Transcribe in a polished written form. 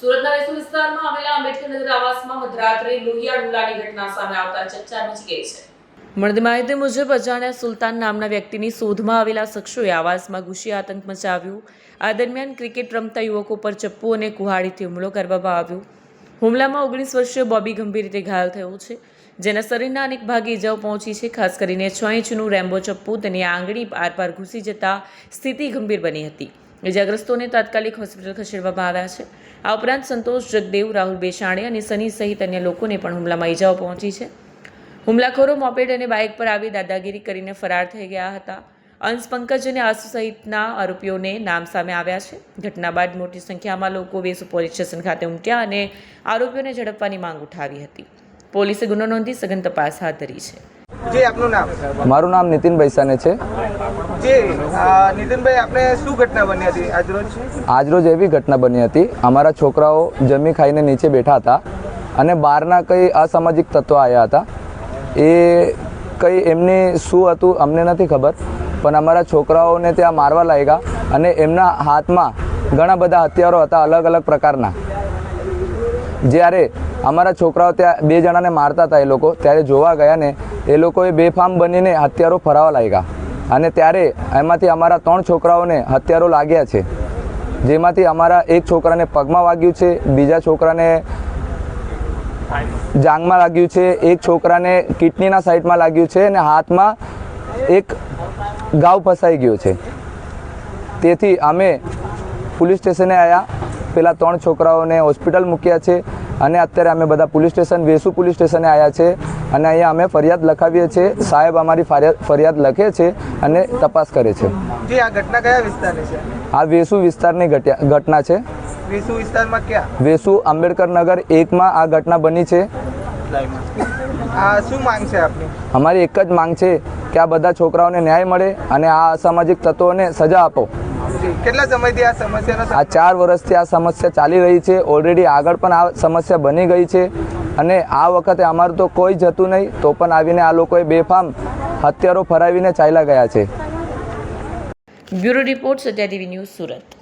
સુરતના વેસુ વિસ્તારમાં આવેલા આંબેડકરનગર આવાસમાં મધરાત્રે લોહિયાળ હુમલાની ઘટના સામે આવતા ચર્ચા મચી ગઈ છે. મળતી માહિતી મુજબ અજાણ્યા સુલતાન નામના વ્યક્તિની શોધમાં આવેલા શખ્સોએ આવાસમાં ઘૂસી આતંક મચાવ્યો. આ દરમિયાન ક્રિકેટ રમતા યુવકો પર ચપ્પુ અને કુહાડીથી હુમલો કરવામાં આવ્યો. હુમલામાં 19 વર્ષીય બોબી ગંભીર રીતે ઘાયલ થયો છે, જેના શરીરના અનેક ભાગે ઇજાઓ પહોંચી છે. ખાસ કરીને 6 ઇંચનું રેમ્બો ચપ્પુ તેની આંગળી આરપાર ઘૂસી જતા સ્થિતિ ગંભીર બની હતી. ઇજાગ્રસ્તોને તાત્કાલિક હોસ્પિટલ ખસેડવામાં આવ્યા છે. આ ઉપરાંત સંતોષ જગદેવ, રાહુલ બેસાણે અને સની સહિત અન્ય લોકોને પણ હુમલામાં ઇજાઓ પહોંચી છે. હુમલાખોરો મોપેડ અને બાઇક પર આવી દાદાગીરી કરીને ફરાર થઈ ગયા હતા. અંશ, પંકજ અને આસુ સહિતના આરોપીઓને નામ સામે આવ્યા છે. ઘટના બાદ મોટી સંખ્યામાં લોકો વેસુ પોલીસ સ્ટેશન ખાતે ઉમટ્યા અને આરોપીઓને ઝડપવાની માંગ ઉઠાવી હતી. પોલીસે ગુનો નોંધી સઘન તપાસ હાથ ધરી છે. જી, આપનું નામ? મારું નામ નીતિન બૈસાને છે. જી, નીતિનભાઈ, આપણે શું ઘટના બની હતી આજરોજ એવી ઘટના બની હતી, અમારા છોકરાઓ જમી ખાઈને નીચે બેઠા હતા અને બહારના કંઈ અસામાજિક તત્વો આવ્યા હતા. એ કંઈ એમની શું હતું અમને નથી ખબર, પણ અમારા છોકરાઓને ત્યાં મારવા લાગ્યા અને એમના હાથમાં ઘણા બધા હથિયારો હતા અલગ અલગ પ્રકારના. જ્યારે અમારા છોકરાઓ ત્યાં 2 જણાને મારતા હતા એ લોકો, ત્યારે જોવા ગયા ને એ લોકોએ બેફામ બનીને હથિયારો ફરાવા લાગ્યા અને ત્યારે એમાંથી અમારા 3 છોકરાઓને હથિયારો લાગ્યા છે, જેમાંથી અમારા એક છોકરાને પગમાં વાગ્યું છે, બીજા છોકરાને જાંઘમાં લાગ્યું છે, એક છોકરાને કિડનીના સાઈડમાં લાગ્યું છે અને હાથમાં એક ઘાવ ફસાઈ ગયો છે. તેથી અમે પોલીસ સ્ટેશને આવ્યા, પેલા 3 છોકરાઓને હોસ્પિટલ મૂક્યા છે અને અત્યારે અમે બધા પોલીસ સ્ટેશન વેસુ પોલીસ સ્ટેશને આવ્યા છે અને અહીંયા અમે ફરિયાદ લખાવીએ છીએ. સાહેબ અમારી ફરિયાદ લખે છે અને તપાસ કરે છે. જી, આ ઘટના કયા વિસ્તારની છે? આ વેસુ વિસ્તારની ઘટના છે. વેસુ વિસ્તારમાં ક્યાં? વેસુ આંબેડકરનગર 1માં આ ઘટના બની છે. શું માંગ છે આપની? અમારી એક જ માંગ છે કે આ બધા છોકરાઓને ન્યાય મળે અને આ અસામાજિક તત્વોને સજા આપો. કેટલા સમયથી આ સમસ્યાનો? આ 4 વર્ષથી આ સમસ્યા ચાલી રહી છે. ઓલરેડી આગળ પણ આ સમસ્યા બની ગઈ છે અને આ વખતે અમારું તો કોઈ જતું નહીં, તો પણ આવીને આ લોકોએ બેફામ હથિયારો ફરાવીને ચાલ્યા ગયા છે. Bureau report, Satya TV news, Surat.